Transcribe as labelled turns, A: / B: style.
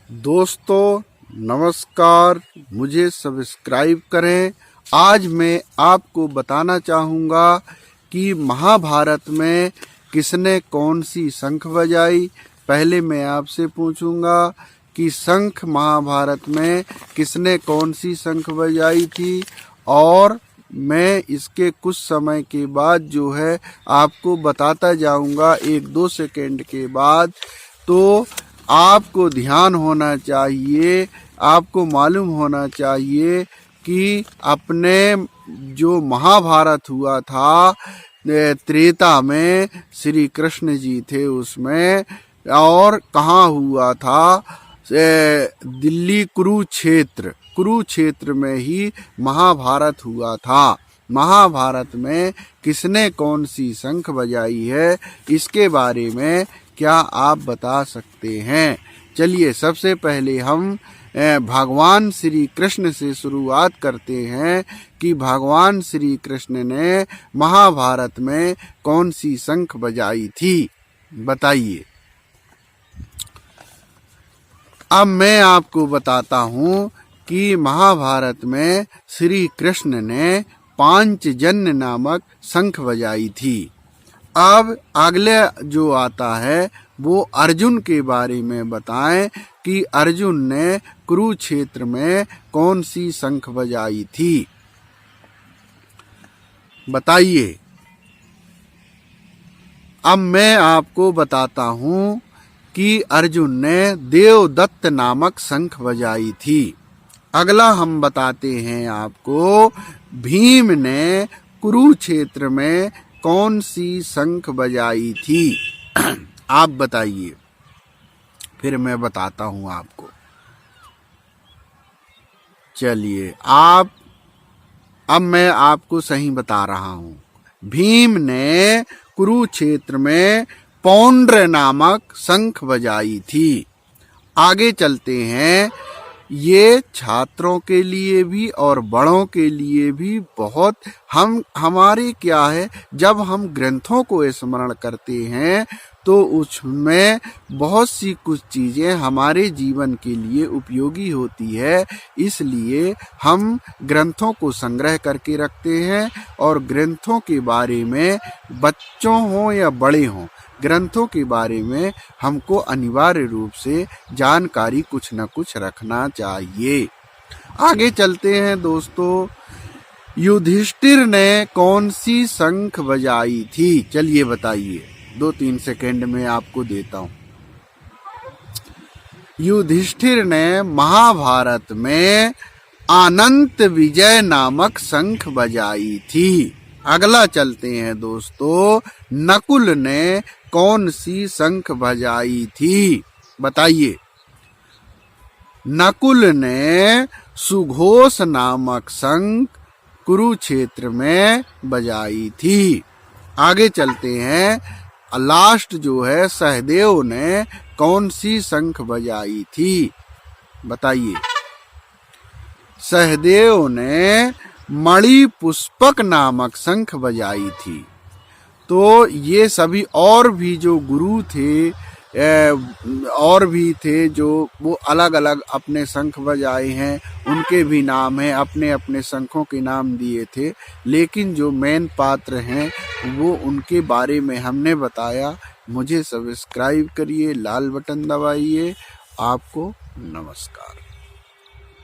A: दोस्तों नमस्कार, मुझे सब्सक्राइब करें। आज मैं आपको बताना चाहूँगा कि महाभारत में किसने कौन सी शंख बजाई। पहले मैं आपसे पूछूंगा कि शंख महाभारत में किसने कौन सी शंख बजाई थी, और मैं इसके कुछ समय के बाद जो है आपको बताता जाऊंगा 1-2 सेकेंड के बाद। तो आपको ध्यान होना चाहिए, आपको मालूम होना चाहिए कि अपने जो महाभारत हुआ था त्रेता में, श्री कृष्ण जी थे उसमें, और कहाँ हुआ था, दिल्ली कुरुक्षेत्र में ही महाभारत हुआ था। महाभारत में किसने कौन सी शंख बजाई है, इसके बारे में क्या आप बता सकते हैं? चलिए सबसे पहले हम भगवान श्री कृष्ण से शुरुआत करते हैं कि भगवान श्री कृष्ण ने महाभारत में कौन सी शंख बजाई थी, बताइए। अब मैं आपको बताता हूँ कि महाभारत में श्री कृष्ण ने पांचजन्य नामक शंख बजाई थी। अब अगले जो आता है वो अर्जुन के बारे में बताएं कि अर्जुन ने कुरुक्षेत्र में कौन सी शंख बजाई थी, बताइए। अब मैं आपको बताता हूँ कि अर्जुन ने देवदत्त नामक शंख बजाई थी। अगला हम बताते हैं आपको, भीम ने कुरुक्षेत्र में कौन सी शंख बजाई थी, आप बताइए, फिर मैं बताता हूं आपको। चलिए अब मैं आपको सही बता रहा हूं। भीम ने कुरुक्षेत्र में पौंड्र नामक शंख बजाई थी। आगे चलते हैं। ये छात्रों के लिए भी और बड़ों के लिए भी बहुत हमारे क्या है, जब हम ग्रंथों को स्मरण करते हैं तो उसमें बहुत सी कुछ चीजें हमारे जीवन के लिए उपयोगी होती है। इसलिए हम ग्रंथों को संग्रह करके रखते हैं, और ग्रंथों के बारे में बच्चों हों या बड़े हों, ग्रंथों के बारे में हमको अनिवार्य रूप से जानकारी कुछ न कुछ रखना चाहिए। आगे चलते हैं दोस्तों। युधिष्ठिर ने कौन सी शंख बजाई थी, चलिए बताइए। 2-3 सेकंड में आपको देता हूं। युधिष्ठिर ने महाभारत में अनंत विजय नामक शंख बजाई थी। अगला चलते हैं दोस्तों। नकुल ने कौन सी शंख बजाई थी, बताइए। नकुल ने सुघोष नामक शंख कुरुक्षेत्र में बजाई थी। आगे चलते हैं। लास्ट जो है, सहदेव ने कौन सी शंख बजाई थी, बताइए। सहदेव ने मणि पुष्पक नामक शंख बजाई थी। तो ये सभी और भी जो गुरु थे और भी थे जो वो अलग अलग अपने शंख बजाए हैं, उनके भी नाम हैं, अपने अपने शंखों के नाम दिए थे। लेकिन जो मेन पात्र हैं वो उनके बारे में हमने बताया। मुझे सब्सक्राइब करिए, लाल बटन दबाइए। आपको नमस्कार।